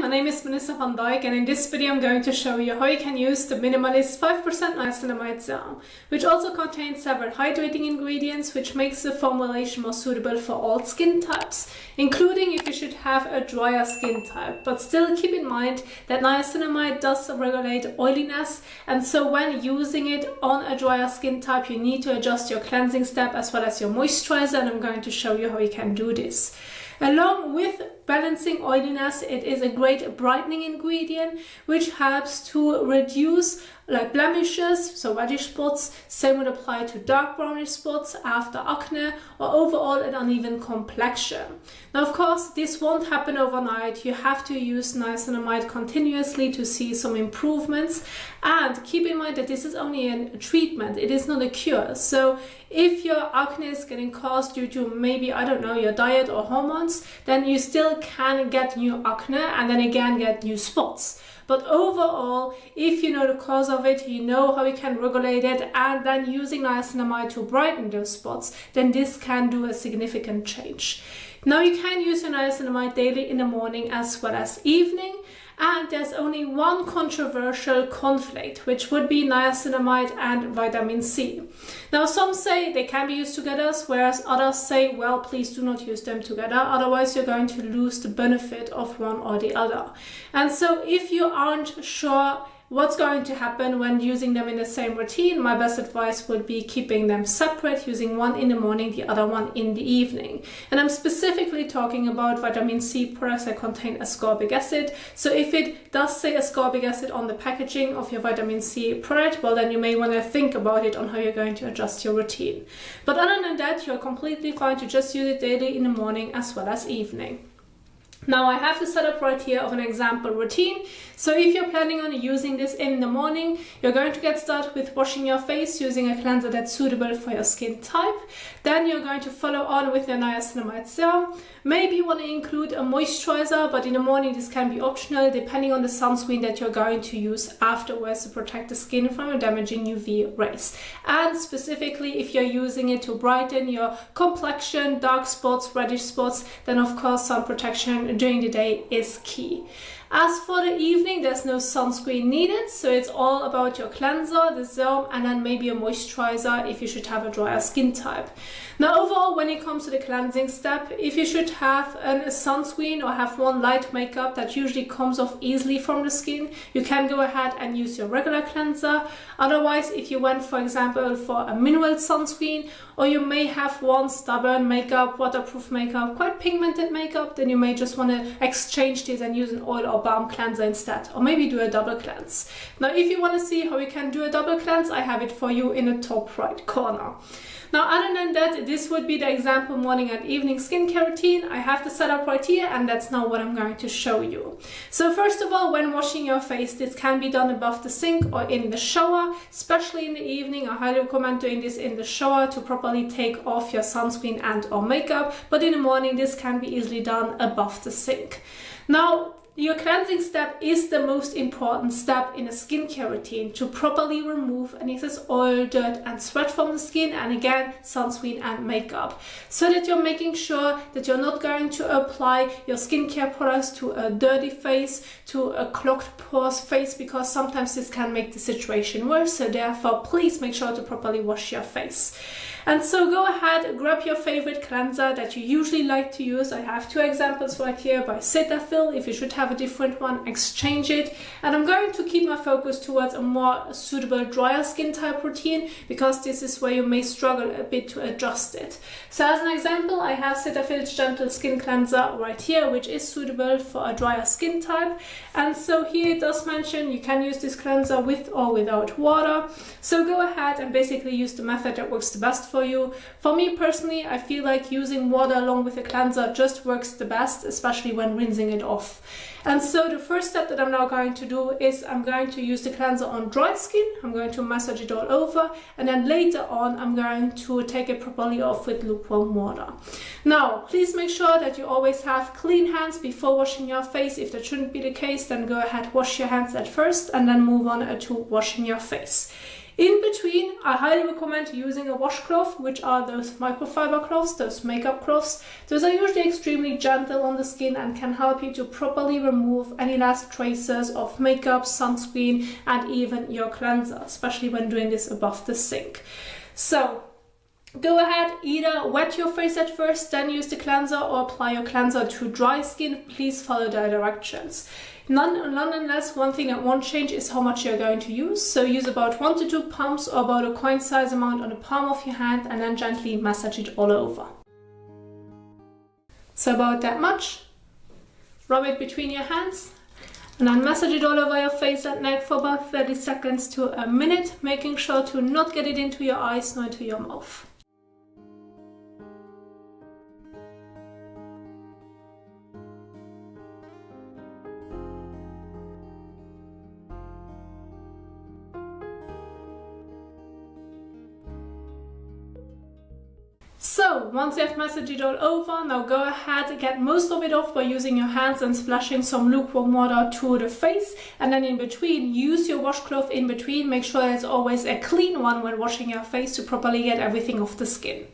my name is Vanessa van Dijk, and in this video I'm going to show you how you can use the Minimalist 5% Niacinamide Serum, which also contains several hydrating ingredients, which makes the formulation more suitable for all skin types, including if you should have a drier skin type. But still keep in mind that niacinamide does regulate oiliness, and so when using it on a drier skin type, you need to adjust your cleansing step as well as your moisturizer, and I'm going to show you how you can do this. Along with balancing oiliness, it is a great brightening ingredient which helps to reduce blemishes, so reddish spots. Same would apply to dark brownish spots after acne or overall an uneven complexion. Now, of course, this won't happen overnight. You have to use niacinamide continuously to see some improvements, and keep in mind that this is only a treatment. It is not a cure. So if your acne is getting caused due to maybe, I don't know, your diet or hormones, then you still can get new acne and then again get new spots. But overall, if you know the cause of it, you know how you can regulate it, and then using niacinamide to brighten those spots, then this can do a significant change. Now, you can use your niacinamide daily in the morning as well as evening. And there's only one controversial conflict, which would be niacinamide and vitamin C. Now, some say they can be used together, whereas others say, well, please do not use them together, otherwise you're going to lose the benefit of one or the other. And so if you aren't sure what's going to happen when using them in the same routine, my best advice would be keeping them separate, using one in the morning, the other one in the evening. And I'm specifically talking about vitamin C products that contain ascorbic acid. So if it does say ascorbic acid on the packaging of your vitamin C product, well, then you may want to think about it on how you're going to adjust your routine. But other than that, you're completely fine to just use it daily in the morning as well as evening. Now, I have the setup right here of an example routine. So if you're planning on using this in the morning, you're going to get started with washing your face using a cleanser that's suitable for your skin type. Then you're going to follow on with your niacinamide serum. Maybe you want to include a moisturizer, but in the morning this can be optional depending on the sunscreen that you're going to use afterwards to protect the skin from damaging UV rays. And specifically, if you're using it to brighten your complexion, dark spots, reddish spots, then of course sun protection during the day is key. As for the evening, there's no sunscreen needed, so it's all about your cleanser, the serum, and then maybe a moisturizer if you should have a drier skin type. Now, overall, when it comes to the cleansing step, if you should have a sunscreen or have one light makeup that usually comes off easily from the skin, you can go ahead and use your regular cleanser. Otherwise, if you went, for example, for a mineral sunscreen, or you may have one stubborn makeup, waterproof makeup, quite pigmented makeup, then you may just want to exchange this and use an oil or balm cleanser instead, or maybe do a double cleanse. Now, if you want to see how you can do a double cleanse, I have it for you in the top right corner. Now, other than that, this would be the example morning and evening skincare routine. I have the setup right here, and that's now what I'm going to show you. So first of all, when washing your face, this can be done above the sink or in the shower. Especially in the evening, I highly recommend doing this in the shower to properly take off your sunscreen and or makeup. But in the morning, this can be easily done above the sink. Now, your cleansing step is the most important step in a skincare routine to properly remove any excess oil, dirt and sweat from the skin, and again, sunscreen and makeup, so that you're making sure that you're not going to apply your skincare products to a dirty face, to a clogged pores face, because sometimes this can make the situation worse. So therefore, please make sure to properly wash your face. And so go ahead, grab your favorite cleanser that you usually like to use. I have two examples right here by Cetaphil. If you should have a different one, exchange it. And I'm going to keep my focus towards a more suitable drier skin type routine, because this is where you may struggle a bit to adjust it. So as an example, I have Cetaphil's Gentle Skin Cleanser right here, which is suitable for a drier skin type. And so here it does mention you can use this cleanser with or without water. So go ahead and basically use the method that works the best for you. For me personally, I feel like using water along with a cleanser just works the best, especially when rinsing it off. And so the first step that I'm now going to do is I'm going to use the cleanser on dry skin. I'm going to massage it all over, and then later on I'm going to take it properly off with lukewarm water. Now, please make sure that you always have clean hands before washing your face. If that shouldn't be the case, then go ahead, wash your hands at first and then move on to washing your face. In between, I highly recommend using a washcloth, which are those microfiber cloths, those makeup cloths. Those are usually extremely gentle on the skin and can help you to properly remove any last traces of makeup, sunscreen, and even your cleanser, especially when doing this above the sink. So go ahead, either wet your face at first, then use the cleanser, or apply your cleanser to dry skin. Please follow the directions. Nonetheless, one thing that won't change is how much you're going to use. So use about 1 to 2 pumps, or about a coin size amount on the palm of your hand, and then gently massage it all over. So about that much. Rub it between your hands and then massage it all over your face and neck for about 30 seconds to a minute, making sure to not get it into your eyes nor into your mouth. So once you have massaged it all over, now go ahead and get most of it off by using your hands and splashing some lukewarm water to the face, and then in between use your washcloth in between. Make sure it's always a clean one when washing your face to properly get everything off the skin.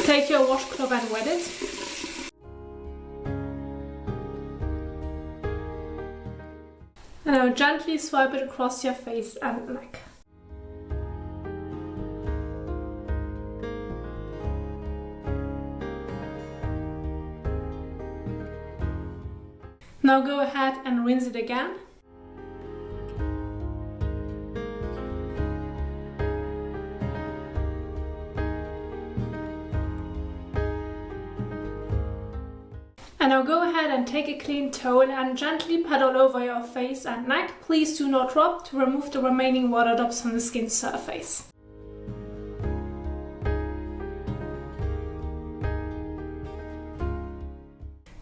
Take your washcloth and wet it. And now gently swipe it across your face and neck. Now go ahead and rinse it again. And now go ahead and take a clean towel and gently pat all over your face and neck. Please do not rub to remove the remaining water drops from the skin surface.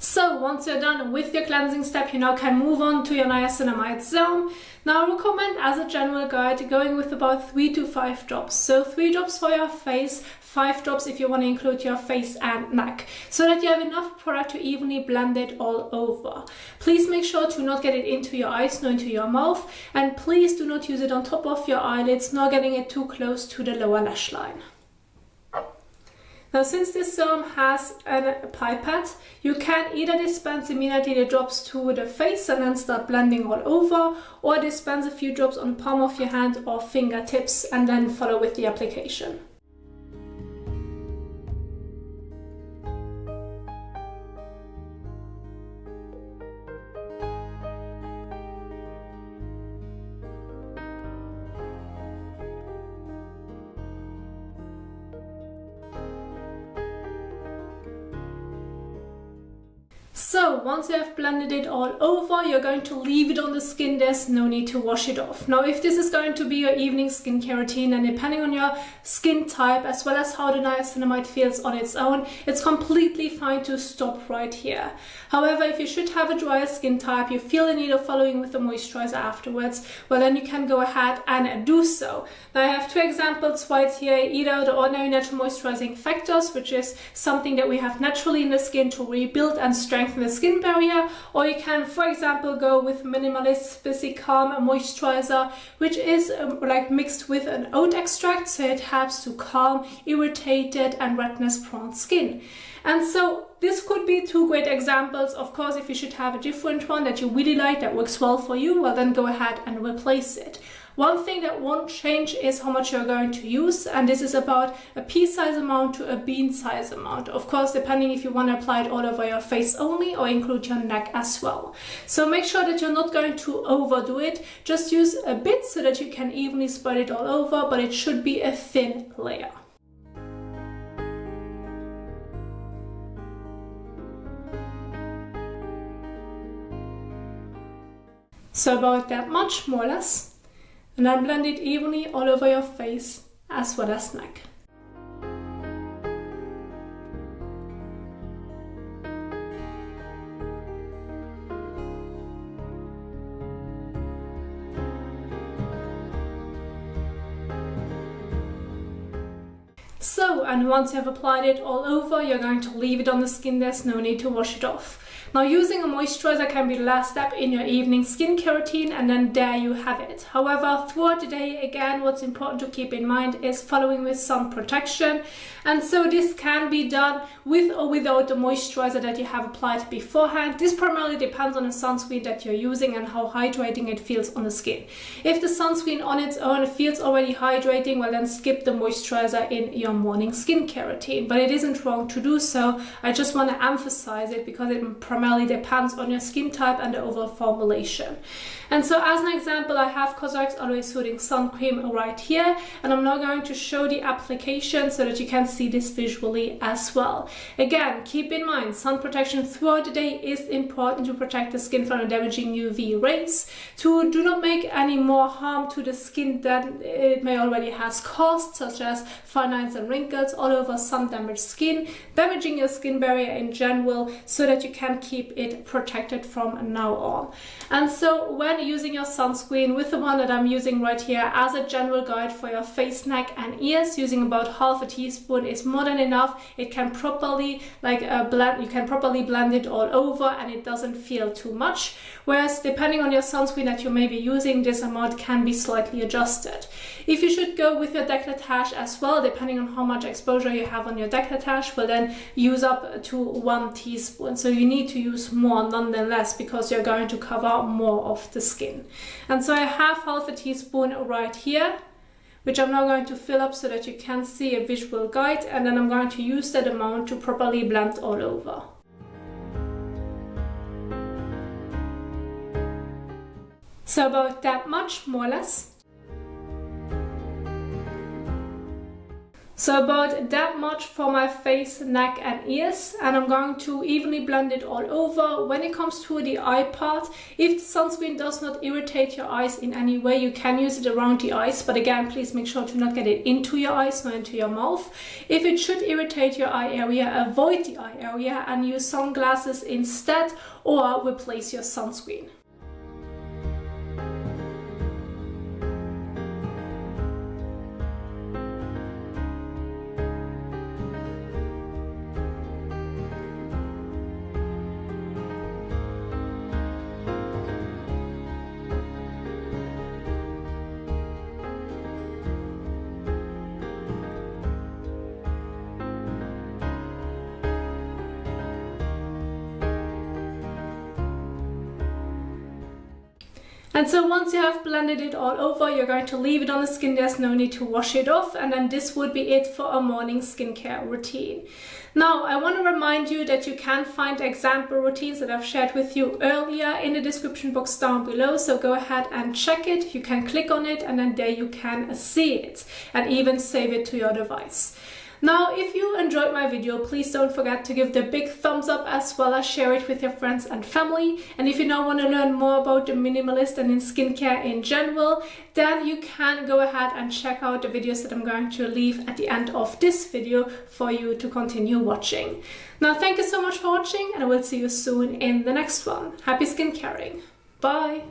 So once you're done with your cleansing step, you now can move on to your Niacinamide Serum. Now I recommend, as a general guide, going with about 3 to 5 drops. So 3 drops for your face, 5 drops if you want to include your face and neck, so that you have enough product to evenly blend it all over. Please make sure to not get it into your eyes nor into your mouth, and please do not use it on top of your eyelids nor getting it too close to the lower lash line. Now, since this serum has a pipette, you can either dispense immediately the drops to the face and then start blending all over, or dispense a few drops on the palm of your hand or fingertips and then follow with the application. So once you have blended it all over, you're going to leave it on the skin. There's no need to wash it off. Now, if this is going to be your evening skincare routine, and depending on your skin type as well as how the niacinamide feels on its own, it's completely fine to stop right here. However, if you should have a drier skin type, you feel the need of following with the moisturizer afterwards, well then you can go ahead and do so. Now I have 2 examples right here, either the ordinary natural moisturizing factors, which is something that we have naturally in the skin to rebuild and strengthen the skin barrier, or you can, for example, go with Minimalist Sepicalm moisturizer, which is like mixed with an oat extract, so it helps to calm irritated and redness prone skin. And so this could be 2 great examples. Of course, if you should have a different one that you really like, that works well for you, well then go ahead and replace it. One thing that won't change is how much you're going to use, and this is about a pea-size amount to a bean-size amount. Of course, depending if you want to apply it all over your face only or include your neck as well. So make sure that you're not going to overdo it. Just use a bit so that you can evenly spread it all over, but it should be a thin layer. So about that much, more or less. And then blend it evenly all over your face as well as neck. so. And once you have applied it all over, you're going to leave it on the skin. There's no need to wash it off. Now, using a moisturizer can be the last step in your evening skincare routine, and then there you have it. However, throughout the day, again, what's important to keep in mind is following with sun protection. And so this can be done with or without the moisturizer that you have applied beforehand. This primarily depends on the sunscreen that you're using and how hydrating it feels on the skin. If the sunscreen on its own feels already hydrating, well then skip the moisturizer in your morning skincare routine. But it isn't wrong to do so. I just want to emphasize it because it primarily depends on your skin type and the overall formulation. And so as an example, I have COSRX Aloe Soothing Sun Cream right here, and I'm now going to show the application so that you can see this visually as well. Again, keep in mind, sun protection throughout the day is important to protect the skin from the damaging UV rays, to do not make any more harm to the skin than it may already has caused, such as fine lines and wrinkles all over sun-damaged skin, damaging your skin barrier in general, so that you can keep it protected from now on. And so when using your sunscreen, with the one that I'm using right here as a general guide for your face, neck and ears, using about half a teaspoon is more than enough. It can properly blend, you can properly blend it all over and it doesn't feel too much. Whereas depending on your sunscreen that you may be using, this amount can be slightly adjusted. If you should go with your décolletage as well, depending on how much exposure you have on your décolletage, will then use up to 1 teaspoon. So you need to use more nonetheless, because you're going to cover more of the skin. And so I have half a teaspoon right here, which I'm now going to fill up so that you can see a visual guide, and then I'm going to use that amount to properly blend all over. So about that much, more or less. So about that much for my face, neck and ears, and I'm going to evenly blend it all over. When it comes to the eye part, if the sunscreen does not irritate your eyes in any way, you can use it around the eyes, but again, please make sure to not get it into your eyes, nor into your mouth. If it should irritate your eye area, avoid the eye area and use sunglasses instead, or replace your sunscreen. And so once you have blended it all over, you're going to leave it on the skin. There's no need to wash it off. And then this would be it for a morning skincare routine. Now, I want to remind you that you can find example routines that I've shared with you earlier in the description box down below. So go ahead and check it. You can click on it and then there you can see it and even save it to your device. Now, if you enjoyed my video, please don't forget to give the big thumbs up as well as share it with your friends and family. And if you now want to learn more about the Minimalist and in skincare in general, then you can go ahead and check out the videos that I'm going to leave at the end of this video for you to continue watching. Now, thank you so much for watching, and I will see you soon in the next one. Happy skincaring. Bye!